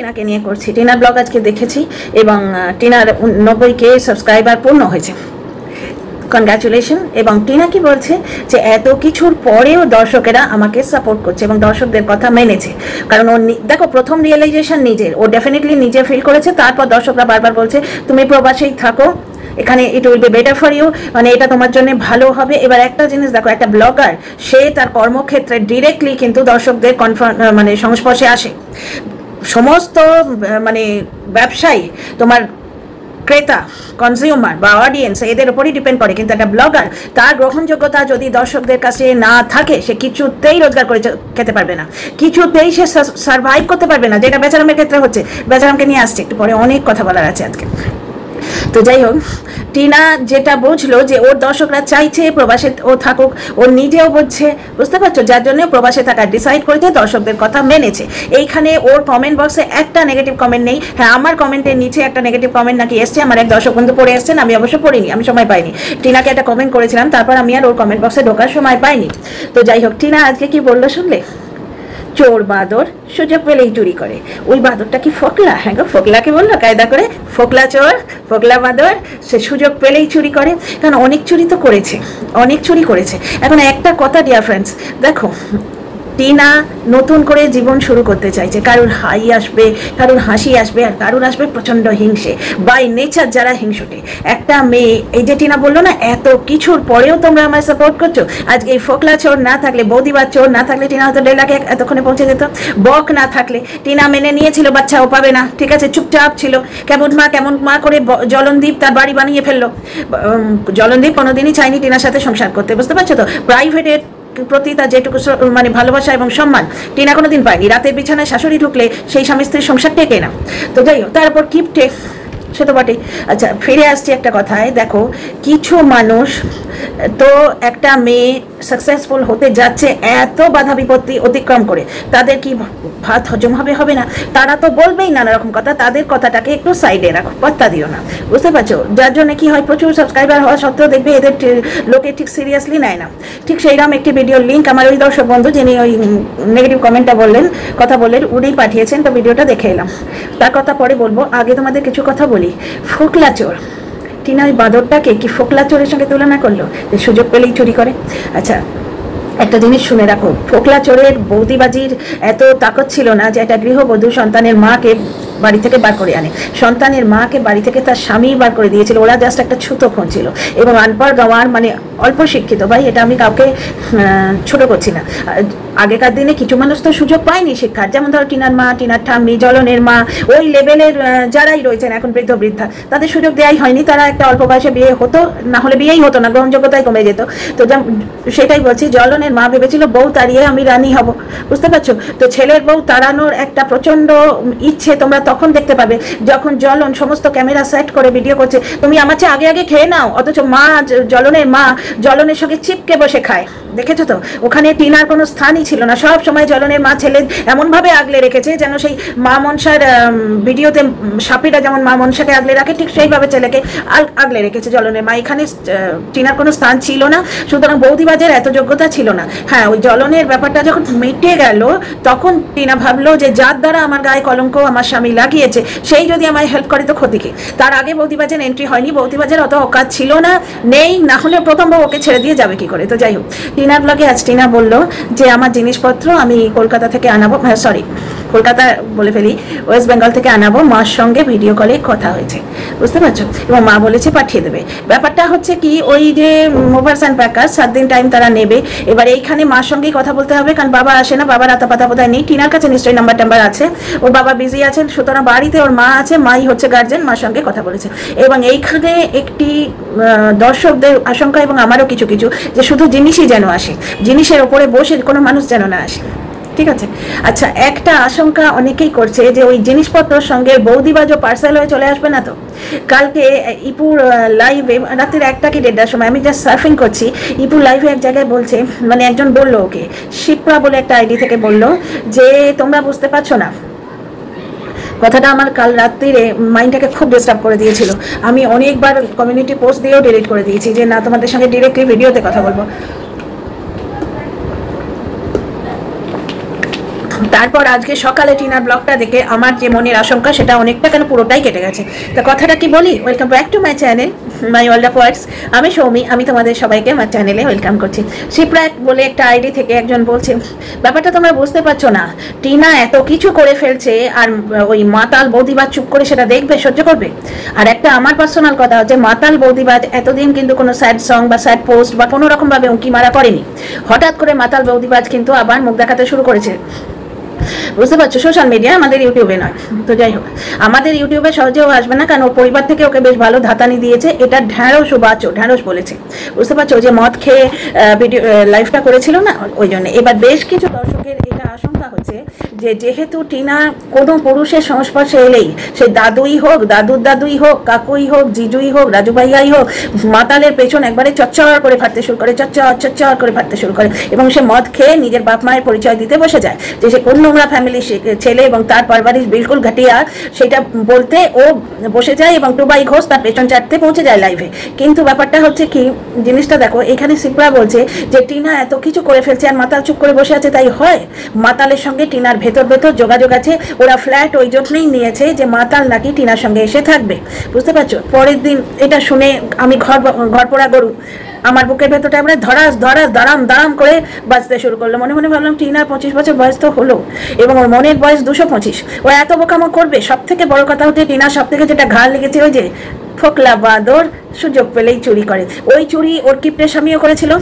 টিনাকে নিয়ে করছি। টিনার ব্লগ আজকে দেখেছি এবং টিনার 90K সাবস্ক্রাইবার পূর্ণ হয়েছে, কনগ্রাচুলেশন। এবং টিনা কি বলছে যে এত কিছুর পরেও দর্শকেরা আমাকে সাপোর্ট করছে এবং দর্শকদের কথা মেনেছে। কারণ ও দেখো, প্রথম রিয়েলাইজেশন নিজের, ও ডেফিনেটলি নিজে ফিল করেছে, তারপর দর্শকরা বারবার বলছে তুমি প্রবাসেই থাকো, এখানে it will be better for you, মানে এটা তোমার জন্য ভালো হবে। এবার একটা জিনিস দেখো, একটা ব্লগার সে তার কর্মক্ষেত্রে ডিরেক্টলি কিন্তু দর্শকদের মানে সংস্পর্শে আসে। সমস্ত মানে ব্যবসায়ী তোমার ক্রেতা, কনজিউমার বা অডিয়েন্স এদের উপরই ডিপেন্ড করে, কিন্তু একটা ব্লগার তার গ্রহণযোগ্যতা যদি দর্শকদের কাছে না থাকে সে কিছুতেই রোজগার করে খেতে পারবে না, কিছুতেই সে সার্ভাইভ করতে পারবে না, যেটা বেচারামের ক্ষেত্রে হচ্ছে। বেচারামকে নিয়ে আসছে একটু পরে, অনেক কথা বলার আছে আজকে। তো যাই হোক, টিনা যেটা বুঝলো যে ওর দর্শকরা চাইছে প্রবাসে ও থাকুক, ও নিজেও বুঝছে, বুঝতে পারছো, যার জন্য প্রবাসে থাকার ডিসাইড করেছে, দর্শকদের কথা মেনেছে। এইখানে ওর কমেন্ট বক্সে একটা নেগেটিভ কমেন্ট নেই। হ্যাঁ, আমার কমেন্টের নিচে একটা নেগেটিভ কমেন্ট নাকি এসছে, আমার এক দর্শক বন্ধু পড়ে এসছেন, আমি অবশ্য পড়িনি, আমি সময় পাইনি। টিনাকে একটা কমেন্ট করেছিলাম, তারপর আমি আর ওর কমেন্ট বক্সে ঢোকার সময় পাইনি। তো যাই হোক, টিনা আজকে কি বললো শুনলে? চোর বাঁদর সুযোগ পেলেই চুরি করে। ওই বাঁদরটা কি ফোকলা? হ্যাঁ গো, ফোকলাকে বললো কায়দা করে, ফোকলা চোর, ফোকলা বাঁদর, সে সুযোগ পেলেই চুরি করে। কারণ অনেক চুরি তো করেছে, অনেক চুরি করেছে। এখন একটা কথা ডিয়ার ফ্রেন্ডস, দেখো টিনা নতুন করে জীবন শুরু করতে চাইছে। কারোর হাই আসবে, কারোর হাসি আসবে, আর কারোর আসবে প্রচণ্ড হিংসে, বাই নেচার যারা হিংসুটে। একটা মেয়ে, এই যে টিনা বললো না এত কিছুর পরেও তোমরা আমায় সাপোর্ট করছো, আজকে এই ফোকলা চোর না থাকলে, বৌদিবার চোর না থাকলে টিনা হয়তো 1.5 লাখ এতক্ষণে পৌঁছে যেত। বক না থাকলে টিনা মেনে নিয়েছিল বাচ্চা ও পাবে না, ঠিক আছে, চুপচাপ ছিল। কেমন মা করে জলনদীপ তার বাড়ি বানিয়ে ফেললো। জলনদীপ কোনোদিনই চাইনি টিনার সাথে সংসার করতে, বুঝতে পারছো তো। প্রাইভেটের প্রতি তার যেটুকু মানে ভালোবাসা এবং সম্মান টিনা কোনোদিন পায়নি। রাতের বিছানায় শাশুড়ি ঢুকলে সেই স্বামী স্ত্রীর সংসার টেকে না। তো যাই হোক, তারপর কিপটে, সে তো বটেই। আচ্ছা, ফিরে আসছি একটা কথায়। দেখো, কিছু মানুষ তো একটা মেয়ে সাকসেসফুল হতে যাচ্ছে এত বাধা বিপত্তি অতিক্রম করে, তাদের কি ভাত হজম হবে না? তারা তো বলবেই নানা রকম কথা, তাদের কথাটাকে একটু সাইডে রাখো, পাত্তা দিও না, বুঝতে পারছো। যার জন্য কি হয়, প্রচুর সাবস্ক্রাইবার হওয়া সত্ত্বেও দেখবে এদের লোকে ঠিক সিরিয়াসলি নেয় না। ঠিক সেইরকম একটি ভিডিওর লিঙ্ক আমার ওই দর্শক বন্ধু যিনি ওই নেগেটিভ কমেন্টটা কথা বললেন, উনি পাঠিয়েছেন, তো ভিডিওটা দেখে এলাম। তার কথা পরে বলবো, আগে তোমাদের কিছু কথা বলি। ফোকলা চোর, টিনা ওই বাঁদরটাকে কি ফোকলা চোরের সঙ্গে তুলনা করলো, যে সুযোগ পেলেই চুরি করে? আচ্ছা, একটা জিনিস শুনে রাখো, ফোকলা চোরের বৌদিবাজির এত তাকত ছিল না যে একটা গৃহবধূ সন্তানের মাকে বাড়ি থেকে বার করে আনে। সন্তানের মাকে বাড়ি থেকে তার স্বামী বার করে দিয়েছিল, ওরা জাস্ট একটা ছুতো খুঁজছিল। এবং আনপড় গাওয়ার মানে অল্প শিক্ষিত, ভাই এটা আমি কাউকে ছোট করছি না। আগেকার দিনে কিছু মানুষ তো সুযোগ পায়নি শিক্ষার, যেমন ধরো টিনার মা, টিনার ঠাম্মি, জলনের মা, ওই লেভেলের যারাই রয়েছেন এখন বৃদ্ধ বৃদ্ধা, তাদের সুযোগ দেওয়াই হয়নি। তারা একটা অল্প বয়সে বিয়ে হতো, না হলে বিয়েই হতো না, গ্রহণযোগ্যতাই কমে যেত। তো সেটাই বলছি, জলনের মা ভেবেছিল বউ তাড়িয়ে আমি রানী হব, বুঝতে পারছো তো। ছেলের বউ তাড়ানোর একটা প্রচন্ড ইচ্ছে তোমরা তখন দেখতে পাবে যখন জলন সমস্ত ক্যামেরা সেট করে ভিডিও করছে, তুমি আমার চেয়ে আগে আগে খেয়ে নাও, অথচ মা, জলনের মা জলনের সঙ্গে চিপকে বসে খায়, দেখেছো তো। ওখানে টিনার কোনো স্থানই ছিল না। সব সময় জলনের মা ছেলে এমনভাবে আগলে রেখেছে যেন সেই মা মনসার ভিডিওতে সাপিরা যেমন মা মনসাকে আগলে রাখে, ঠিক সেইভাবে ছেলেকে আগলে রেখেছে জলনের মা। এখানে টিনার কোনো স্থান ছিল না, সুতরাং বৌদিবাজের এত যোগ্যতা ছিল না। হ্যাঁ, ওই জলনের ব্যাপারটা যখন মিটে গেল, তখন টিনা ভাবলো যে যার দ্বারা আমার গায়ে কলঙ্ক আমার স্বামী লাগিয়েছে, সেই যদি আমায় হেল্প করে তো ক্ষতি কি। তার আগে বৌদিবাজের এন্ট্রি হয়নি, বৌদিবাজের অত অকাজ ছিল না, নেই, না হলে প্রথম বউ ওকে ছেড়ে দিয়ে যাবে কি করে। তো যাই হোক, টিনার ব্লগে আজ টিনা বললো যে আমার জিনিসপত্র আমি কলকাতা থেকে আনাবো, সরি কলকাতা বলে ফেলি, ওয়েস্ট বেঙ্গল থেকে আনাবো। মার সঙ্গে ভিডিও কলে কথা হয়েছে, বুঝতে পারছো, এবং মা বলেছে পাঠিয়ে দেবে। ব্যাপারটা হচ্ছে কি, ওই যে মুভার্স অ্যান্ড প্যাকার্স 7 দিন টাইম তারা নেবে। এবার এইখানে মার সঙ্গেই কথা বলতে হবে, কারণ বাবা আসে না, বাবার আতাপাতা বোধ হয় নেই। টিনার কাছে নিশ্চয়ই নাম্বার আছে, ওর বাবা বিজি আছেন, সুতরাং বাড়িতে ওর মা আছে, মাই হচ্ছে গার্জেন, মার সঙ্গে কথা বলেছে। এবং এইখানে একটি দর্শকদের আশঙ্কা এবং আমারও কিছু যে শুধু জিনিসই যেন আসে, জিনিসের ওপরে বসে কোনো মানুষ যেন না আসে, ঠিক আছে। আচ্ছা, একটা আশঙ্কা অনেকেই করছে যে ওই জিনিসপত্রের সঙ্গে বৌদিবাজও পার্সেল হয়ে চলে আসবে না তো। কালকে ইপুর লাইভে রাত্রির 1টা কি 1:30টার সময় আমি জাস্ট সার্ফিং করছি, ইপুর লাইভে এক জায়গায় বলছে, মানে একজন বললো ওকে, শিপ্রা বলে একটা আইডি থেকে বললো যে তোমরা বুঝতে পারছো না। কথাটা আমার কাল রাত্রিরে মাইন্ডটাকে খুব ডিস্টার্ব করে দিয়েছিল। আমি অনেকবার কমিউনিটি পোস্ট দিয়েও ডিলিট করে দিয়েছি যে না, তোমাদের সঙ্গে ডিরেক্টলি ভিডিওতে কথা বলবো। তারপর আজকে সকালে টিনার ব্লগটা দেখে আমার যে মনের আশঙ্কা সেটা অনেকটা কেন পুরোটাই কেটে গেছে। তো কথাটা কি বলি, welcome back to my channel my world of words. আমি সৌমি, আমি তোমাদের সবাইকে আমার চ্যানেলে ওয়েলকাম করছি। শিপ্রাক বলে একটা আইডি থেকে একজন বলছে, ব্যাপারটা তোমরা বুঝতে পারছো না, টিনা এত কিছু করে ফেলছে আর ওই মাতাল বৌদিবাজ চুপ করে সেটা দেখবে, সহ্য করবে? আর একটা আমার পার্সোনাল কথা হচ্ছে, মাতাল বৌদিবাজ এতদিন কিন্তু কোনো স্যাড সং বা স্যাড পোস্ট বা কোনো রকমভাবে উঁকি মারা করেনি। হঠাৎ করে মাতাল বৌদিবাজ কিন্তু আবার মুখ দেখাতে শুরু করেছে, বুঝতে পারছো? সোশ্যাল মিডিয়া, আমাদের ইউটিউবে নয়। তো যাই হোক, আমাদের ইউটিউবে সহজেও আসবে না, কারণ ওর পরিবার থেকে ওকে বেশ ভালো ধাতানি দিয়েছে। এটা ঢ্যাঁড়স ও বাচো, ঢ্যাঁড়স বলেছে, বুঝতে পারছো? যে মদ খেয়ে ভিডিও লাইভটা করেছিল না, ওই জন্য। এবার বেশ কিছু দর্শকের এটা আশঙ্কা হচ্ছে যে যেহেতু টিনা কোনো পুরুষের সংস্পর্শে এলেই, সে দাদুই হোক, দাদুর দাদুই হোক, কাকুই হোক, জিজুই হোক, রাজু ভাইয়াই হোক, মাতালের পেছন একবারে চচ্চর করে ফাটতে শুরু করে, চচ্চর করে ফাটতে শুরু করে, এবং সে মদ খেয়ে নিজের বাপ মায়ের পরিচয় দিতে বসে যায় যে সে কোন নোংরা ফ্যামিলির ছেলে এবং তার পারিবারিক বিলকুল ঘাটিয়া, সেটা বলতে ও বসে যায় এবং টুবাই ঘোষ তার পেছন চাটতে পৌঁছে যায় লাইভে। কিন্তু ব্যাপারটা হচ্ছে কি, জিনিসটা দেখো, এখানে শিপ্রা বলছে যে টিনা এত কিছু করে ফেলছে আর মাতাল চুপ করে বসে আছে, তাই হয়? মাতালের সঙ্গে টিনার ভেতর ভেতর যোগাযোগ আছে, ওরা ফ্ল্যাট ওই জন্যই নিয়েছে যে মাতাল নাকি টিনার সঙ্গে এসে থাকবে, বুঝতে পারছো? পরের দিন এটা শুনে আমি ঘর পোড়া গরু, আমার বুকের ভেতরটা আমরা ধরাস ধরাস দাঁড়াম দাঁড়াম করে বাঁচতে শুরু করলো। মনে মনে ভাবলাম, টিনার 25 বছর বয়স তো হলো এবং ওর মনের বয়স 225, ও এত বোকামো করবে? সব থেকে বড় কথা হচ্ছে, টিনার সব থেকে যেটা ঘা লেগেছে, ওই যে ফোকলা বাঁদর সুযোগ পেলেই চুরি করে। ওই চুরি ওর কিপ্টের স্বামীও করেছিল।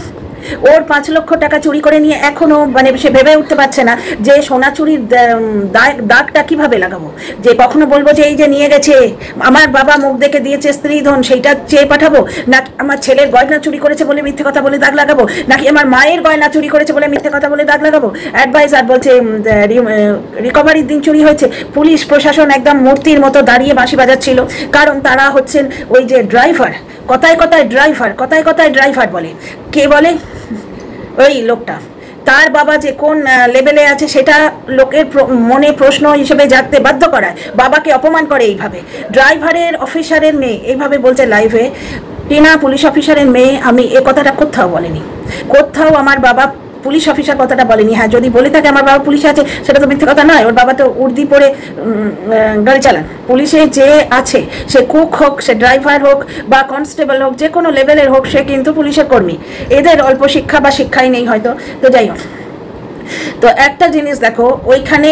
ওর 5 লক্ষ টাকা চুরি করে নিয়ে এখনো মানে সে ভেবে উঠতে পারছে না যে সোনা চুরির দাগটা কিভাবে লাগাবো, যে কখনো বলবো যে এই যে নিয়ে গেছে আমার বাবা মুখ দেখে দিয়েছে স্ত্রী ধন, সেইটা চেয়ে পাঠাবো, নাকি আমার ছেলের গয়না চুরি করেছে বলে মিথ্যে কথা বলে দাগ লাগাবো, নাকি আমার মায়ের গয়না চুরি করেছে বলে মিথ্যে কথা বলে দাগ লাগাবো? অ্যাডভাইজার বলছে রিকভারির দিন চুরি হয়েছে। পুলিশ প্রশাসন একদম মূর্তির মতো দাঁড়িয়ে বাঁশি বাজাচ্ছিল, কারণ তারা হচ্ছেন ওই যে ড্রাইভার, কথায় কথায় ড্রাইভার, কথায় কথায় ড্রাইভার বলে। কে বলে? ওই লোকটা। তার বাবা যে কোন লেভেলে আছে সেটা লোকের মনে প্রশ্ন হিসেবে জাগতে বাধ্য করায়, বাবাকে অপমান করে এইভাবে। ড্রাইভারের অফিসারের মেয়ে এইভাবে বলছে লাইভে, টিনা পুলিশ অফিসারের মেয়ে। আমি এ কথাটা কোথাও বলিনি, কোথাও আমার বাবা পুলিশ অফিসার কথাটা বলেনি। হ্যাঁ, যদি বলে থাকে আমার বাবা পুলিশে আছে, সেটা তো মিথ্যে কথা নয়। ওর বাবা তো উর্দি পরে গাড়ি চালান। পুলিশে যে আছে, সে কুক হোক, সে ড্রাইভার হোক বা কনস্টেবল হোক, যে কোনো লেভেলের হোক, সে কিন্তু পুলিশের কর্মী। এদের অল্প শিক্ষা বা শিক্ষাই নেই হয়তো। তো যাই হোক, তো একটা জিনিস দেখো, ওইখানে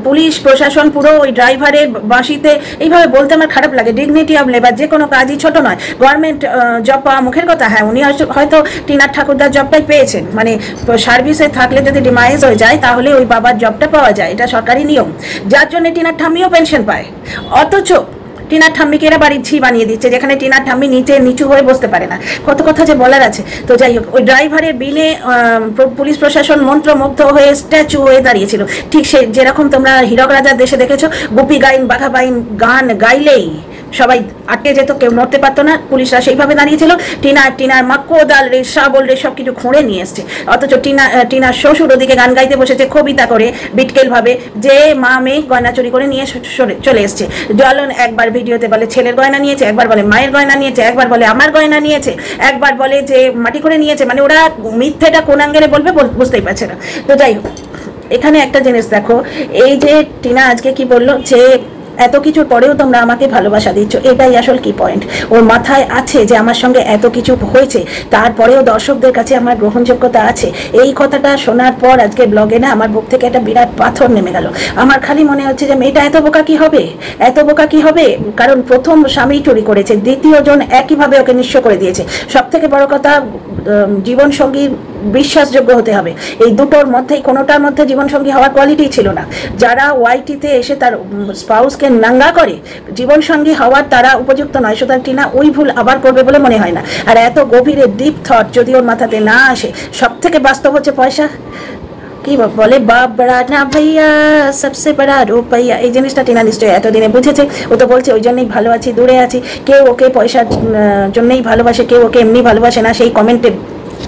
পুলিশ প্রশাসন পুরো ওই ড্রাইভারের বাঁশিতে এইভাবে বলতে আমার খারাপ লাগে। ডিগনিটি অফ লেবার, যে কোনো কাজই ছোট নয়। গভর্নমেন্ট জব পাওয়া মুখের কথা, হ্যাঁ উনি হয়তো টিনার ঠাকুরদার জবটাই পেয়েছেন, মানে সার্ভিসে থাকলে যদি ডিমাইজ হয়ে যায় তাহলে ওই বাবার জবটা পাওয়া যায়, এটা সরকারি নিয়ম, যার জন্য টিনার ঠাম্মিও পেনশন পায়। অথচ টিনার ঠাম্মিকে এরা বাড়ির ঝি বানিয়ে দিচ্ছে, যেখানে টিনার ঠাম্মি নিচু হয়ে বসতে পারে না। কত কথা যে বলার আছে। তো যাই হোক, ওই ড্রাইভারের বিলে পুলিশ প্রশাসন মন্ত্রমুগ্ধ হয়ে স্ট্যাচু হয়ে দাঁড়িয়েছিল। ঠিক সে যেরকম তোমরা হীরক রাজার দেশে দেখেছো, গুপি গাইন বাঘা বাইন গান গাইলেই সবাই আটকে যেত, কেউ নড়তে পারতো না। পুলিশরা সেইভাবে দাঁড়িয়েছিল। টিনার মাক্কোদাল রে শাবল রে সব কিছু খুঁড়ে নিয়ে এসছে। অথচ টিনার শ্বশুর ওদিকে গান গাইতে বসেছে কবিতা করে, বিটকেল ভাবে, যে মা মেয়ে গয়না চুরি করে নিয়ে চলে এসছে। জ্বলন একবার ভিডিওতে বলে ছেলের গয়না নিয়েছে, একবার বলে মায়ের গয়না নিয়েছে, একবার বলে আমার গয়না নিয়েছে, একবার বলে যে মাটি করে নিয়েছে। মানে ওরা মিথ্যেটা কোন আঙ্গেলে বলবে বুঝতেই পারছে না। তো যাই হোক, এখানে একটা জিনিস দেখো, এই যে টিনা আজকে কি বললো যে এত কিছুর পরেও তোমরা আমাকে ভালোবাসা দিচ্ছ, এটাই আসল কি পয়েন্ট। ওর মাথায় আছে যে আমার সঙ্গে এত কিছু হয়েছে, তারপরেও দর্শকদের কাছে আমার গ্রহণযোগ্যতা আছে। এই কথাটা শোনার পর আজকে ব্লগে না আমার বুক থেকে একটা বিরাট পাথর নেমে গেল। আমার খালি মনে হচ্ছে যে মেয়েটা এত বোকা কি হবে, এত বোকা কি হবে? কারণ প্রথম স্বামী চুরি করেছে, দ্বিতীয় জন একইভাবে ওকে নিঃস্ব করে দিয়েছে। সব থেকে বড় কথা, জীবনসঙ্গী বিশ্বাসযোগ্য হতে হবে। এই দুটোর মধ্যেই কোনোটার মধ্যে জীবনসঙ্গী হওয়ার কোয়ালিটি ছিল না। যারা ওয়াইটিতে এসে তার স্পাউসকে নাঙ্গা করে, জীবনসঙ্গী হওয়ার তারা উপযুক্ত নয়। সুতরাং টিনা ওই ভুল আবার করবে বলে মনে হয় না। আর এত গভীরে ডিপ থট যদি ওর মাথাতে না আসে, সব থেকে বাস্তব হচ্ছে পয়সা। কি বলে, বাপ বড়া না ভাইয়া সবসে বড়া রুপাইয়া, এই জিনিসটা টিনা নিশ্চয়ই এতদিনে বুঝেছে। ও তো বলছে ওই জন্যই ভালো আছি, দূরে আছি। কেউ ওকে পয়সার জন্যই ভালোবাসে, কেউ ওকে এমনি ভালোবাসে না। সেই কমেন্টে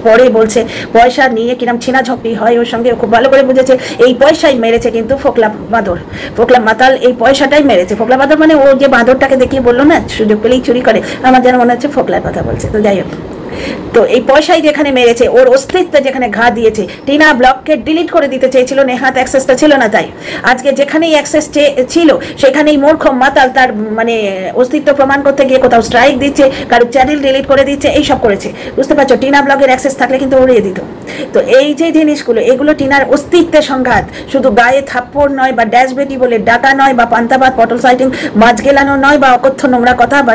পরে বলছে পয়সা নিয়ে কিরম ছিনাঝপটি হয় ওর সঙ্গে, খুব ভালো করে বুঝেছে। এই পয়সাই মেরেছে কিন্তু ফোকলা বাঁদর, ফোকলা মাতাল এই পয়সাটাই মেরেছে। ফোকলা বাঁদর মানে ও যে বাঁদরটাকে দেখিয়ে বললো না সুযোগ পেলেই চুরি করে, আমার যেন মনে হচ্ছে ফোকলার কথা বলছে। তো যাই হোক, তো এই পয়সাই যেখানে মেরেছে, ওর অস্তিত্ব যেখানে ঘা দিয়েছে, টিনা ব্লগকে ডিলিট করে দিতে চেয়েছিল, নেহাত অ্যাক্সেসটা ছিল না, তাই আজকে যেখানেই অ্যাক্সেস ছিল সেখানেই মূর্খ মাতাল তার মানে অস্তিত্ব প্রমাণ করতে গিয়ে কোথাও স্ট্রাইক দিচ্ছে, কারো চ্যানেল ডিলিট করে দিচ্ছে, এইসব করেছে। বুঝতে পারছো, টিনা ব্লগের অ্যাক্সেস থাকলে কিন্তু উড়িয়ে দিত। তো এই যে জিনিসগুলো, এগুলো টিনার অস্তিত্বের সংঘাত, শুধু গায়ে থাপ্পড় নয়, বা ড্যাশ বেটি বলে ডাকা নয়, বা পান্তাবাদ পটল সাইটিং মাছ গেলানো নয়, বা অকথ্য নোংরা কথা বা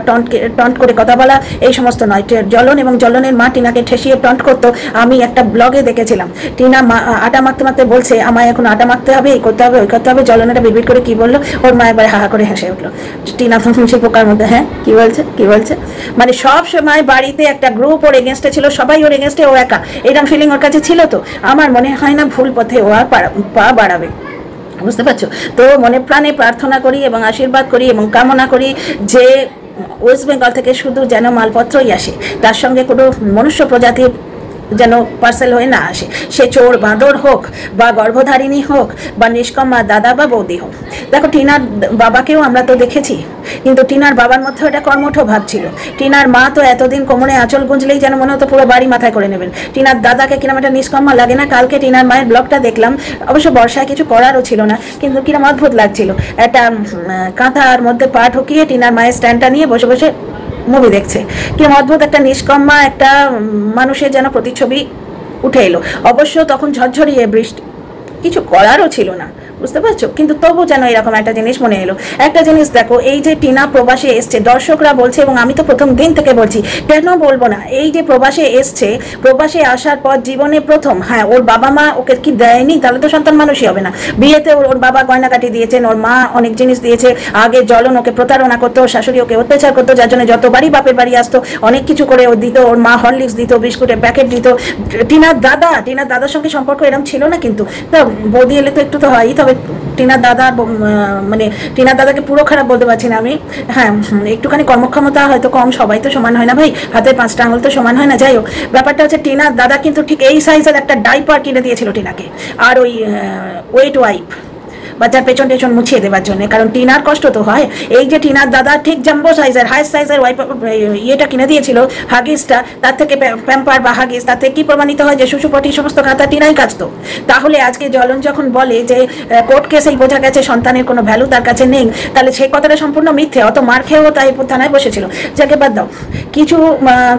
টন্ট করে কথা বলা, এই সমস্ত নয়। জ্বলন এবং জ্বলনের মা টিনাকে ঠেসিয়ে টন্ট করতো। আমি একটা ব্লগে দেখেছিলাম, টিনা আটা মাখতে মাখতে বলছে আমায় এখন আটা মাখতে হবে, এই করতে হবে, ওই করতে হবে। জ্বলনটা বিড়বিড় করে কি বললো, ওর মা একবারে হাহা করে হেসে উঠলো। টিনা সে পোকার মধ্যে, হ্যাঁ কি বলছে, মানে সব সময় বাড়িতে একটা গ্রুপ ওর এগেনস্টে ছিল, সবাই ওর এগেনস্টে, ও একা, এরকম ফিলিং ওর কাছে ছিল। তো আমার মনে হয় না ভুল পথে ও আর পা বাড়াবে। বুঝতে পারছো? তো মনে প্রাণে প্রার্থনা করি এবং আশীর্বাদ করি এবং কামনা করি যে ওয়েস্ট বেঙ্গল থেকে শুধু যেন মালপত্রই আসে, তার সঙ্গে কোনো মনুষ্য প্রজাতির যেন পার্সেল হয়ে না আসে। সে চোর বাঁদর হোক, বা গর্ভধারিণী হোক, বা নিষ্কম্মা দাদা বা বৌদি হোক। দেখো, টিনার বাবাকেও আমরা তো দেখেছি, কিন্তু টিনার বাবার মধ্যে একটা কর্মঠ ভাব ছিল। টিনার মা তো এতদিন কোমরে আঁচল গুঁজলেই যেন মনে হতো পুরো বাড়ি মাথায় করে নেবেন। টিনার দাদাকে কিরম একটা নিষ্কম্মা লাগে না? কালকে টিনার মায়ের ব্লগটা দেখলাম, অবশ্য বর্ষায় কিছু করারও ছিল না, কিন্তু কিরম অদ্ভুত লাগছিল। একটা কাঁথার মধ্যে পা ঢুকিয়ে টিনার মায়ের স্ট্যান্ডটা নিয়ে বসে বসে মুভি দেখছে। কিরম অদ্ভুত একটা নিষ্কম্মা একটা মানুষের যেন প্রতিচ্ছবি উঠে এলো। অবশ্য তখন ঝরঝরিয়ে বৃষ্টি, কিছু করারও ছিল না। বুঝতে পারছো? কিন্তু তবু যেন এরকম একটা জিনিস মনে এলো। একটা জিনিস দেখো, এই যে টিনা প্রবাসে এসছে, দর্শকরা বলছে, এবং আমি তো প্রথম দিন থেকে বলছি, কেন বলবো না, এই যে প্রবাসে এসছে, প্রবাসে আসার পর জীবনে প্রথম, হ্যাঁ ওর বাবা মা ওকে কি দেয়নি? তাহলে তো সন্তান মানুষই হবে না। বিয়েতে ওর বাবা গয়নাকাটি দিয়েছেন, ওর মা অনেক জিনিস দিয়েছে। আগে জ্বলন ওকে প্রতারণা করতো, শাশুড়ি ওকে অত্যাচার করতো, যার জন্য যতবারই বাপের বাড়ি আসতো অনেক কিছু করে ও দিত। ওর মা হরলিক্স দিত, বিস্কুটের প্যাকেট দিত। টিনার দাদার সঙ্গে সম্পর্ক এরকম ছিল না, কিন্তু তা বৌদি এলে তো একটু তো হয়ই। তবে টিনার দাদা, মানে টিনার দাদাকে পুরো খারাপ বলতে পারছি না আমি, হ্যাঁ একটুখানি কর্মক্ষমতা হয়তো কম, সবাই তো সমান হয় না ভাই, হাতের 5টা আঙুল তো সমান হয় না। যাই হোক, ব্যাপারটা হচ্ছে টিনার দাদা কিন্তু ঠিক এই সাইজের একটা ডাইপার কিনে দিয়েছিল টিনাকে, আর ওই ওয়েট ওয়াইপ, বাচ্চার পেছন টেছন মুছিয়ে দেওয়ার জন্য। কারণ টিনার কষ্ট তো হয়। এই যে টিনার দাদা ঠিক জাম্বো সাইজের, হাইস্ট সাইজের ওয়াইপ ইয়েটা কিনে দিয়েছিল, হাগিসটা, তার থেকে প্যাম্পার বা হাগিস, তাতে কি প্রমাণিত হয় যে শুশুপটি সমস্ত কাঁথা টিনাই কাচতো। তাহলে আজকে জ্বলন যখন বলে যে কোর্ট কেসেই বোঝা গেছে সন্তানের কোনো ভ্যালু তার কাছে নেই, তাহলে সেই কথাটা সম্পূর্ণ মিথ্যে। অত মার খেয়েও তাই থানায় বসেছিল। যাকে বাদ দাও, কিছু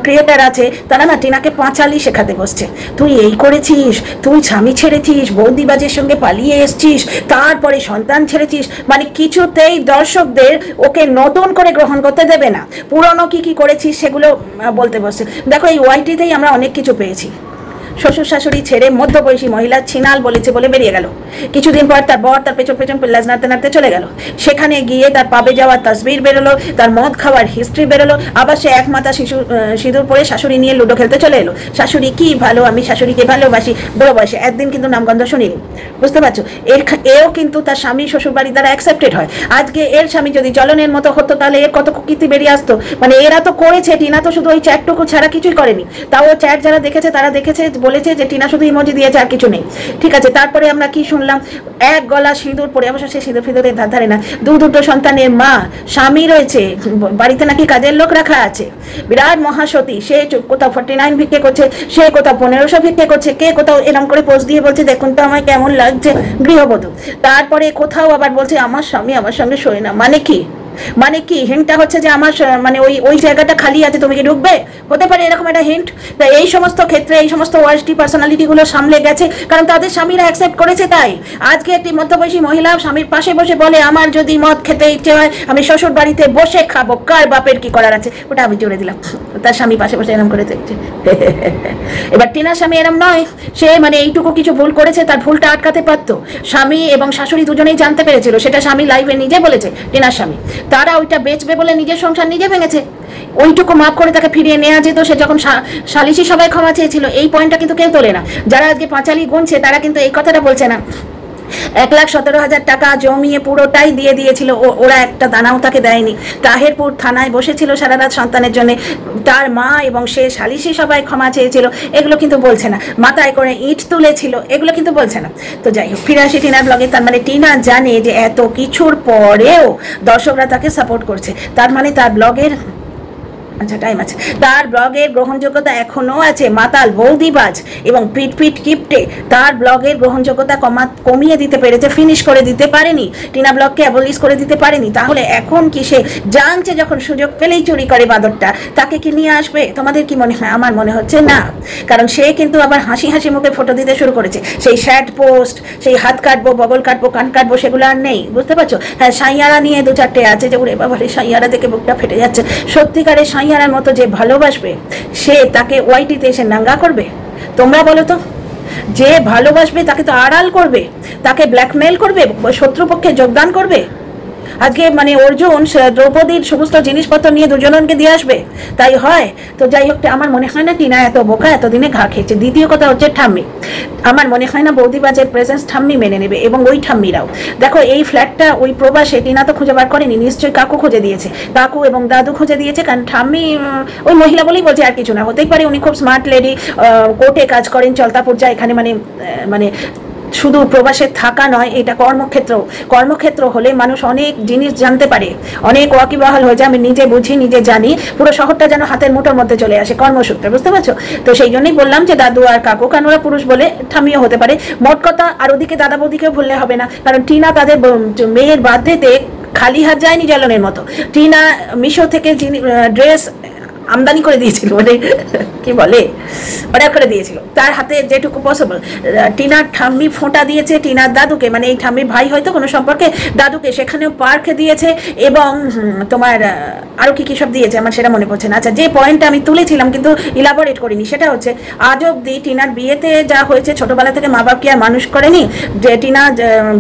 ক্রিয়েটার আছে তারা না টিনাকে পাঁচালি শেখাতে বসছে। তুই এই করেছিস, তুই স্বামী ছেড়েছিস, বৌদিবাজের সঙ্গে পালিয়ে এসছিস, তারপরে সন্তান ছেড়েছিস, মানে কিছুতেই দর্শকদের ওকে নতুন করে গ্রহণ করতে দেবে না। পুরনো কি কি করেছিস সেগুলো বলতে বসছে। দেখো, এই ওয়াইটিতেই আমরা অনেক কিছু পেয়েছি। শ্বশুর শাশুড়ি ছেড়ে মধ্যবয়সী মহিলা ছিনাল বলেছে বলে বেরিয়ে গেল। কিছুদিন পর তার বর তার পেছন পেছন লেজ নাড়তে নাড়তে চলে গেল। সেখানে গিয়ে তার পাবে যাওয়ার তসবির বেরোলো, তার মদ খাওয়ার হিস্ট্রি বেরোলো। আবার সে একমাতা সিঁদুর পরে শাশুড়ি নিয়ে লুডো খেলতে চলে এলো। শাশুড়ি কি ভালো, আমি শাশুড়িকে ভালোবাসি, বড় বয়সে একদিন কিন্তু নামগন্ধ শুনিনি। বুঝতে পারছো? এও কিন্তু তার স্বামী শ্বশুর বাড়ি দ্বারা অ্যাকসেপ্টেড হয়। আজকে এর স্বামী যদি জ্বলনের মতো হতো, তাহলে এর কত কীর্তি বেরিয়ে আসতো। মানে এরা তো করেছে, টিনা তো শুধু ওই চ্যাটটুকু ছাড়া কিছুই করেনি। তাও চ্যাট যারা দেখেছে তারা দেখেছে, বলেছে যে টিনা শুধু ইমোজি দিয়েছে, আর কিছু নেই। ঠিক আছে, তারপরে আমরা কি শুনলাম? এক গলা সিঁদুর পরে, অবশ্য সে সিঁদুর ফিঁদুরের ধার ধারে না, দুটো সন্তানের মা, স্বামী রয়েছে, বাড়িতে নাকি কাজের লোক রাখা আছে, বিরাট মহাসতী। সে কোথাও 49 ভিক্ষে করছে, সে কোথাও 1500 ভিক্ষে করছে, কে কোথাও এরম করে পোস্ট দিয়ে বলছে দেখুন তো আমায় কেমন লাগছে গৃহবধূ। তারপরে কোথাও আবার বলছে আমার স্বামী আমার সঙ্গে শোয় না। মানে কি হিন্টটা হচ্ছে যে আমার মানে ওই জায়গাটা খালি আছে, তুমি কি ঢুকবে? হতে পারে এরকম একটা হিন্ট। তো এই সমস্ত ক্ষেত্রে এই সমস্ত ওয়ার্ল্ডটি পার্সোনালিটিগুলো সামলে গেছে, কারণ তাদের স্বামীরা অ্যাকসেপ্ট করেছে। তাই আজকে একটি মধ্যবয়সী মহিলা স্বামীর পাশে বসে বলে আমার যদি মদ খেতে ইচ্ছে হয় আমি শ্বশুর বাড়িতে বসে খাবো, কার বাপের কি করার আছে? ওটা আমি জোরে দিলাম, তার স্বামী পাশে বসে এরম করে দেখছে। এবার টিনার স্বামী এরম নয়, সে মানে এইটুকু কিছু ভুল করেছে, তার ভুলটা আটকাতে পারতো। স্বামী এবং শাশুড়ি দুজনেই জানতে পেরেছিল, সেটা স্বামী লাইভে নিজে বলেছে। টিনার স্বামী তারা ওইটা বেচবে বলে নিজের সংসার নিজে ভেঙেছে। ওইটুকু মাফ করে তাকে ফিরিয়ে নেওয়া যেত। সে যখন সালিশি সবাই ক্ষমা চেয়েছিল, এই পয়েন্টটা কিন্তু কেউ তোলে না। যারা আজকে পাঁচালি গুনছে তারা কিন্তু এই কথাটা বলছে না। 1,17,000 টাকা জমিয়ে পুরোটাই দিয়ে দিয়েছিল, ওরা একটা দানাও তাকে দেয়নি। তাহেরপুর থানায় বসেছিল সারা রাত সন্তানের জন্য, তার মা এবং সে সালিশি সবাই ক্ষমা চেয়েছিল, এগুলো কিন্তু বলছে না। মাথায় করে ইট তুলেছিল, এগুলো কিন্তু বলছে না। তো যাই হোক, ফিরে আসি টিনার ব্লগে। তার মানে টিনা জানে যে এত কিছুর পরেও দর্শকরা তাকে সাপোর্ট করছে, তার মানে তার ব্লগের আচ্ছা টাইম আছে। তার ব্লগের গ্রহণযোগ্যতা এখনও আছে। মাতাল বৌদিবাজ এবং পিট পিট কিপটে তার ব্লগের গ্রহণযোগ্যতা কমিয়ে দিতে পেরেছে, ফিনিশ করে দিতে পারেনি, টিনা ব্লগকে অ্যাবলিশ করে দিতে পারেনি। তাহলে এখন কি সে জানছে যখন সুযোগ পেলেই চুরি করে বাদরটা, তাকে কি নিয়ে আসবে? তোমাদের কি মনে হয়? আমার মনে হচ্ছে না, কারণ সে কিন্তু আবার হাসি হাসি মুখে ফটো দিতে শুরু করেছে। সেই স্যাড পোস্ট, সেই হাত কাটবো, বগল কাটবো, কান কাটবো, সেগুলো আর নেই, বুঝতে পারছো? হ্যাঁ, সাইয়ারা নিয়ে 2-4টে আছে যে ওরে বাবা রে, সাইয়ারা দেখে বুকটা ফেটে যাচ্ছে। সত্যিকারের সাইয়ারার মতো যে ভালোবাসবে, সে তাকে ওয়াইটিতে এসে নাঙ্গা করবে? তোমরা বলো তো। যে ভালোবাসবে তাকে তো আড়াল করবে, তাকে ব্ল্যাকমেল করবে, শত্রুপক্ষে যোগদান করবে। আজকে মানে অর্জুন দ্রৌপদীর সমস্ত জিনিসপত্র নিয়ে দুজনকে দিয়ে আসবে, তাই হয়? তো যাই হোক, আমার মনে হয় না টিনা এত বোকা, এতদিনে ঘা খেয়েছে। দ্বিতীয় কথা হচ্ছে ঠাম্মি, আমার মনে হয় না বৌদিবাজের প্রেজেন্স ঠাম্মি মেনে নেবে, এবং ওই ঠাম্মিরাও। দেখো, এই ফ্ল্যাটটা ওই প্রবাসে টিনা তো খুঁজে বার করেনি, নিশ্চয়ই কাকু খুঁজে দিয়েছে, কাকু এবং দাদু খুঁজে দিয়েছে। কারণ ঠাম্মি ওই মহিলা বলেই বলছে, আর কিছু না। হতেই পারে উনি খুব স্মার্ট লেডি, কোর্টে কাজ করেন, চলতাপুর যায়, এখানে মানে শুধু প্রবাসে থাকা নয়, এটা কর্মক্ষেত্র হলে মানুষ অনেক জিনিস জানতে পারে, অনেক ওয়াকিবহাল হয়ে যায়। আমি নিজে বুঝি, নিজে জানি, পুরো শহরটা যেন হাতের মুঠোর মধ্যে চলে আসে কর্মসূত্রে, বুঝতে পারছো? তো সেই জন্যই বললাম যে দাদু আর কাকু, কারণ ওরা পুরুষ বলে ঠামিও হতে পারে। মোট কথা, আর ওদিকে দাদা বৌদিকেও ভুললে হবে না, কারণ টিনা তাদের মেয়ের বার্থডেতে খালি হাত যায়নি জ্বালনের মতো। টিনা মিশো থেকে ড্রেস আমদানি করে দিয়েছিল, মানে কি বলে, অর্ডার করে দিয়েছিল, তার হাতে যেটুকু পসিবল। টিনার ঠাম্মি ফোঁটা দিয়েছে টিনার দাদুকে, মানে এই ঠাম্মির ভাই হয়তো কোনো সম্পর্কে, দাদুকে, সেখানেও পার্ক দিয়েছে, এবং তোমার আরও কি সব দিয়েছে, আমার সেটা মনে পড়ছে না। আচ্ছা, যে পয়েন্টটা আমি তুলেছিলাম কিন্তু ইলাবোরেট করিনি, সেটা হচ্ছে আজ অব্দি টিনার বিয়েতে যা হয়েছে, ছোটবেলা থেকে মা বাপকে আর মানুষ করেনি। যে টিনা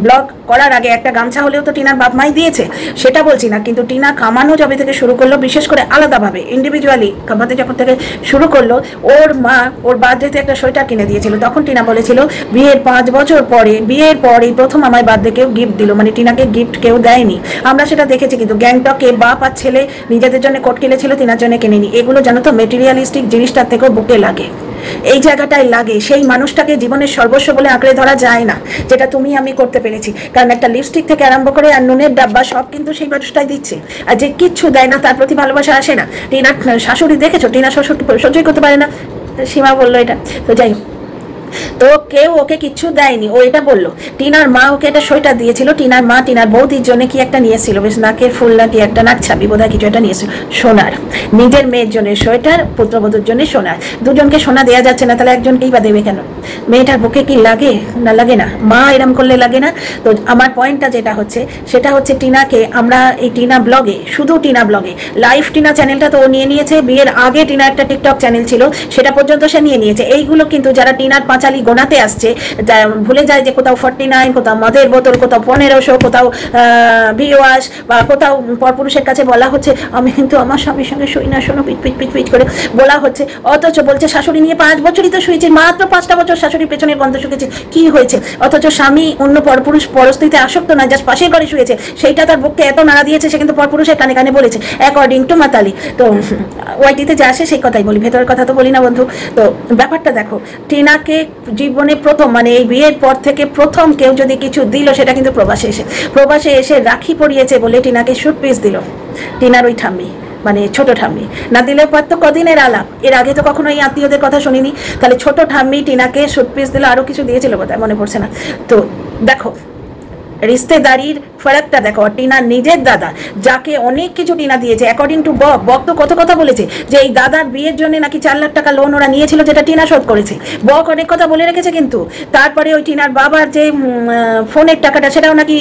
ব্লগ করার আগে একটা গামছা হলেও তো টিনার বাপ মাই দিয়েছে, সেটা বলছি না, কিন্তু টিনা কামানো যবে থেকে শুরু করলো, বিশেষ করে আলাদাভাবে ইন্ডিভিজুয়ালি কামাতে যখন থেকে শুরু করলো, ওর মা ওর বার্থডেতে একটা সোয়েটার কিনে দিয়েছিল। তখন টিনা বলেছিল, বিয়ের 5 বছর পরে, বিয়ের পরেই প্রথম আমার বার্থডে কেউ গিফট দিল, মানে টিনাকে গিফট কেউ দেয়নি। আমরা সেটা দেখেছি, কিন্তু গ্যাংটকে বাপ আর ছেলে নিজেদের জন্য কোট কিনেছিল, টিনার জন্য কিনেনি। এগুলো জানো তো, মেটেরিয়ালিস্টিক জিনিসটার থেকেও বুকে লাগে, এই জায়গাটায় লাগে। সেই মানুষটাকে জীবনের সর্বস্ব বলে আঁকড়ে ধরা যায় না, যেটা তুমি আমি করতে পেরেছি। কারণ একটা লিপস্টিক থেকে আরম্ভ করে আর নুনের ডাব্বা সব কিন্তু সেই মানুষটাই দিচ্ছে, আর যে কিচ্ছু দেয় না তার প্রতি ভালোবাসা আসে না। টিনার শাশুড়ি দেখেছো, টিনা শ্বশুরকে সহ্যই করতে পারে না, সীমা বললো এটা। তো যাই হোক, তো কেউ ওকে কিচ্ছু দেয়নি, ও এটা বললো। টিনার মা ওকে একটা সোয়েটার দিয়েছিল, টিনার মা টিনার বৌদির জন্য কি একটা নিয়েছিল, বেশ নাকের ফুল নাকি একটা নাক ছাবি বোধহয় কিছু একটা নিয়েছিল, সোনার। নিজের মেয়ের জন্য সোয়েটার, পুত্রবধূর জন্য সোনার। দুজনকে সোনা দেওয়া যাচ্ছে না, তাহলে একজনকেই বা দেবে কেন? মেয়েটার বুকে কি লাগে না? লাগে না? মা এরম করলে লাগে না? তো আমার পয়েন্টটা যেটা হচ্ছে, সেটা হচ্ছে টিনাকে আমরা এই টিনা ব্লগে, শুধু টিনা ব্লগে, লাইভ টিনা চ্যানেলটা তো ও নিয়ে নিয়েছে। বিয়ের আগে টিনা একটা টিকটক চ্যানেল ছিল, সেটা পর্যন্ত সে নিয়ে নিয়েছে। এইগুলো কিন্তু যারা টিনার পাঁচালি গোনাতে আসছে, ভুলে যায় যে কোথাও 49, কোথাও মদের বোতল, কোথাও 1500, কোথাও ভিওয়াস, বা কোথাও পরপুরুষের কাছে বলা হচ্ছে আমি কিন্তু আমার স্বামীর সঙ্গে শুই না, শোনো, পিট পিট পিট পিট করে বলা হচ্ছে। অথচ বলছে শাশুড়ি নিয়ে 5 বছরই তো শুয়েছে, মাত্র 5টা বছর শাশুড়ির পেছনের গন্ধ শুকেছে, কি হয়েছে? অথচ স্বামী অন্য পরপুরুষ পরস্ত্রীতে আসক্ত নয়, জাস্ট পাশের ঘরে শুয়েছে, সেইটা তার বুককে এত নাড়া দিয়েছে, সে কিন্তু পরপুরুষের কানে কানে বলেছে, অ্যাকর্ডিং টু মাতালি। তো ওয়াইটিতে যা আসে সেই কথাই বলি, ভেতরের কথা তো বলি না বন্ধু। তো ব্যাপারটা দেখো, টিনাকে জীবনে প্রথম, মানে এই বিয়ের পর থেকে প্রথম কেউ যদি কিছু দিল, সেটা কিন্তু প্রবাসে এসে রাখি পরিয়েছে বলে টিনাকে শুট পিস দিল, টিনার ওই ঠাম্মি, মানে ছোট ঠাম্মি। না দিলে পর তো কদিনের আলাপ, এর আগে তো কখনো এই আত্মীয়দের কথা শুনিনি। তাহলে ছোট ঠাম্মি টিনাকে শুট পিস দিল, আরও কিছু দিয়েছিল বোধহয়, মনে পড়ছে না। তো দেখো, রিশতেদারির ফারাকটা দেখো। টিনার নিজের দাদা, যাকে অনেক কিছু টিনা দিয়েছে, অ্যাকর্ডিং টু বক তো কত কথা বলেছে, যে এই দাদার বিয়ের জন্য নাকি 4 লাখ টাকা লোন ওরা নিয়েছিল, যেটা টিনা শোধ করেছে। বক অনেক কথা বলে রেখেছে, কিন্তু তারপরে ওই টিনার বাবার যে ফোনের টাকাটা, সেটাও নাকি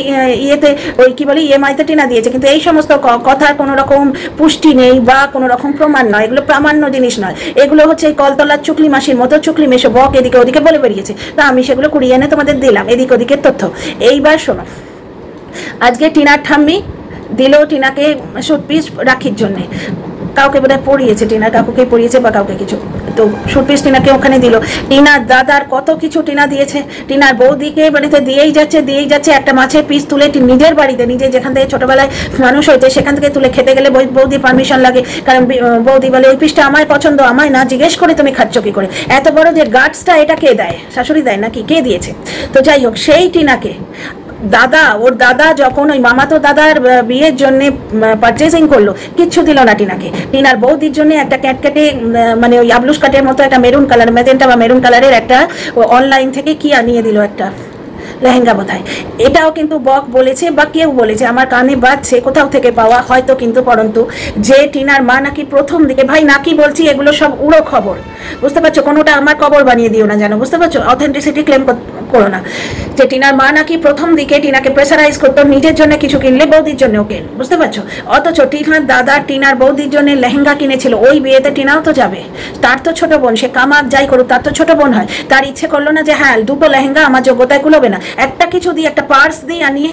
ইয়েতে, ওই কি বলে, ইএমআইতে টিনা দিয়েছে। কিন্তু এই সমস্ত কথার কোনো রকম পুষ্টি নেই বা কোনো রকম প্রমাণ নয়, এগুলো প্রামাণ্য জিনিস নয়, এগুলো হচ্ছে এই কলতলার চুকলি মাসির মতো চুকলি মেশো বক এদিকে ওদিকে বলে বেরিয়েছে। তা আমি সেগুলো কুড়িয়ে এনে তোমাদের দিলাম, এদিক ওদিকের তথ্য। এইবার শোনো, আজকে টিনার ঠাম্মি দিল টিনাকে শুটপিস রাখির জন্যে, কাউকে বোধহয় পড়িয়েছে, টিনার কাকুকে পড়িয়েছে বা কাউকে কিছু, তো শুটপিস টিনাকে ওখানে দিল। টিনার দাদার কত কিছু টিনা দিয়েছে, টিনার বৌদিকে বাড়িতে দিয়েই যাচ্ছে। একটা মাছের পিস তুলে নিজের বাড়িতে, নিজে যেখান থেকে ছোটবেলায় মানুষ হয়েছে সেখান থেকে তুলে খেতে গেলে বৌদির পারমিশন লাগে, কারণ বৌদি বলে ওই পিসটা আমার পছন্দ, আমায় না জিজ্ঞেস করে তুমি খাচ্ছ কি করে। এত বড় যে গার্ডসটা, এটা কে দেয়? শাশুড়ি দেয় নাকি কে দিয়েছে? তো যাই হোক, সেই টিনাকে দাদা, ওর দাদা যখন ওই মামাতো দাদার বিয়ের জন্য পারচেজিং করলো, কিচ্ছু দিল না টিনাকে। টিনার বৌদির জন্য একটা ক্যাটকেটে মানে ওই আবলুস কাটের মতো একটা মেরুন কালার, মেজেন্টা বা মেরুন কালারের একটা অনলাইন থেকে কি আনিয়ে দিল একটা লেহেঙ্গা বোধহয়। এটাও কিন্তু বক বলেছে বা কেউ বলেছে, আমার কানে বাজছে কোথাও থেকে পাওয়া হয়তো, কিন্তু পরন্তু যে টিনার মা নাকি প্রথম দিকে, ভাই নাকি বলছি এগুলো সব উড়ো খবর, বুঝতে পারছো, কোনোটা আমার খবর বানিয়ে দিও না জানো, বুঝতে পারছো, অথেন্টিসিটি ক্লেম করো না। যে টিনার মা নাকি প্রথম দিকে টিনাকে প্রেসারাইজ করতো নিজের জন্য কিছু কিনলে বৌদির জন্যও কেন, বুঝতে পারছো। অথচ টিনার দাদা টিনার বৌদির জন্য লেহেঙ্গা কিনেছিল, ওই বিয়েতে টিনাও তো যাবে, তার তো ছোট বোন, সে কামাক যাই করুক তার তো ছোট বোন হয়। তার ইচ্ছে করলো না যে হ্যাঁ দুটো লেহেঙ্গা আমার যোগ্যতায় কুলোবে না, একটা কিছু দিয়ে, একটা পার্স দিয়ে আনিয়ে,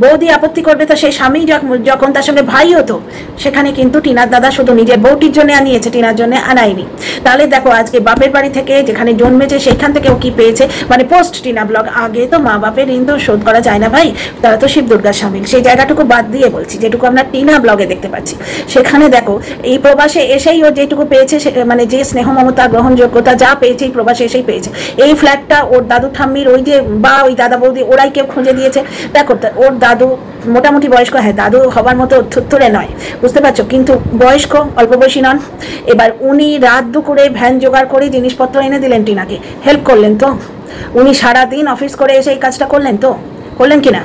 বৌদি আপত্তি করবে তো সেই স্বামী যখন তার সঙ্গে ভাই হতো, সেখানে কিন্তু টিনার দাদা শুধু নিজের বউটির জন্য আনিয়েছে, টিনার জন্য আনায়নি। তাহলে দেখো আজকে বাপের বাড়ি থেকে যেখানে জন্মেছে সেখান থেকে ও কি পেয়েছে, মানে পোস্ট টিনা ব্লগ। আগে তো মা বাপের ঋণ তো শোধ করা যায় না ভাই, তারা তো শিব দুর্গার সামিল, সেই জায়গাটুকু বাদ দিয়ে বলছি, যেটুকু আমরা টিনা ব্লগে দেখতে পাচ্ছি। সেখানে দেখো এই প্রবাসে এসেই ও যেটুকু পেয়েছে, মানে যে স্নেহ মমতা গ্রহণযোগ্যতা যা পেয়েছে এই প্রবাসে এসেই পেয়েছে। এই ফ্ল্যাটটা ওর দাদু ঠাম্মির, ওই যে বা ওই দাদা বৌদি ওরাই কেউ খুঁজে দিয়েছে। দেখো ওর দাদু মোটামুটি বয়স্ক, হ্যাঁ দাদু হবার মতো থুত্তুরে নয়, বুঝতে পারছো, কিন্তু বয়স্ক, অল্প বয়সী নন। এবার উনি রাত দুপুরে ভ্যান জোগাড় করে জিনিসপত্র এনে দিলেন টিনাকে, হেল্প করলেন তো। উনি সারাদিন অফিস করে এসে এই কাজটা করলেন তো, করলেন কিনা।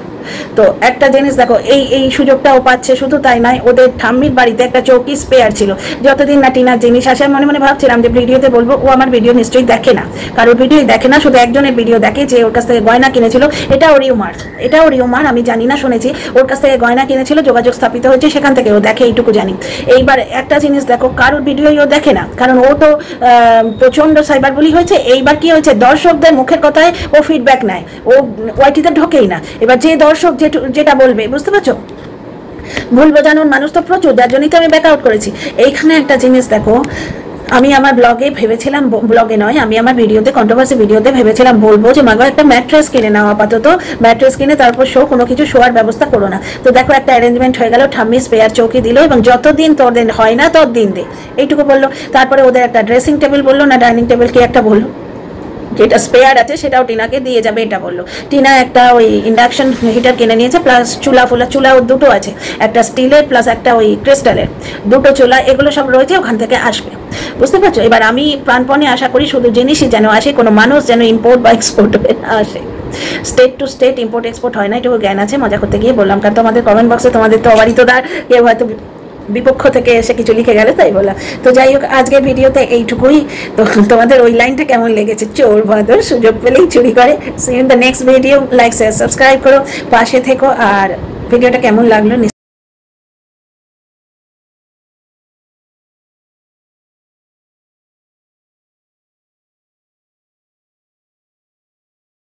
তো একটা জিনিস দেখো, এই সুযোগটাও পাচ্ছে। শুধু তাই নয়, ওদের ঠাম্মির বাড়িতে একটা চৌকি স্পেয়ার ছিল, যতদিন না টিনার জিনিস আসে। মনে মনে ভাবছিলাম যে ভিডিওতে বলবো, ও আমার ভিডিও নিশ্চয়ই দেখে না, কারোর ভিডিও দেখে না, শুধু একজনের ভিডিও দেখে যে ওর কাছ থেকে গয়না কিনেছিল। এটাও রিউমার, আমি জানি না, শুনেছি ওর কাছ থেকে গয়না কিনেছিল, যোগাযোগ স্থাপিত হয়েছে, সেখান থেকে ও দেখে, এইটুকু জানি। এইবার একটা জিনিস দেখো, কারোর ভিডিওই ও দেখে না, কারণ ও তো প্রচন্ড সাইবার বুলি হয়েছে। এইবার কি হয়েছে, দর্শকদের মুখের কথায় ও ফিডব্যাক নেয়, ও ওয়াইটিতে ঢোকেই না। এবার যে দর্শক যেটা বলবে, বুঝতে পারছো, ভুল বোঝানোর মানুষ তো প্রচুর, যার জন্যই তো আমি ব্যাক আউট করেছি। এইখানে একটা জিনিস দেখো, আমি আমার ব্লগে ভেবেছিলাম, ব্লগে নয়, আমি আমার ভিডিওতে, কন্ট্রোভার্সি ভিডিওতে ভেবেছিলাম বলবো যে মাগো একটা ম্যাট্রেস কিনে নাও, আপাতত ম্যাট্রেস কিনে তারপর কোনো কিছু শোয়ার ব্যবস্থা করো না। তো দেখো একটা অ্যারেঞ্জমেন্ট হয়ে গেল, ঠাম্মি স্পেয়ার চৌকি দিল, এবং যতদিন তোদের হয় না ততদিন দে, এইটুকু বললো। তারপরে ওদের একটা ড্রেসিং টেবিল বললো না ডাইনিং টেবিল কি একটা বললো, যেটা স্পেয়ার আছে সেটাও টিনাকে দিয়ে যাবে, এটা বললো। টিনা একটা ওই ইন্ডাকশন হিটার কিনে নিয়েছে, প্লাস চুলা ওর দুটো আছে, একটা স্টিলের প্লাস একটা ওই ক্রিস্টালের, দুটো চুলা, এগুলো সব রয়েছে, ওখান থেকে আসবে, বুঝতে পারছো। এবার আমি প্রাণপণে আশা করি শুধু জিনিসই যেন আসে, কোনো মানুষ যেন ইম্পোর্ট বা এক্সপোর্ট আসে। State to state import export হয় না, এটুকু জ্ঞান আছে, মজা করতে গিয়ে বললাম। কারণ তোমাদের কমেন্ট বক্সে তোমাদের তো অবারিতদার কেউ হয়তো বিপক্ষ থেকে এসে কিছু লিখে গেলে, তাই বললাম। তো যাই হোক, আজকের ভিডিওতে এইটুকুই। তো তোমাদের ওই লাইনটা কেমন লেগেছে, চোর বাঁদর সুযোগ পেলেই চুরি করে। See you in the next video, like share subscribe করো, পাশে থেকো। আর ভিডিওটা কেমন লাগলো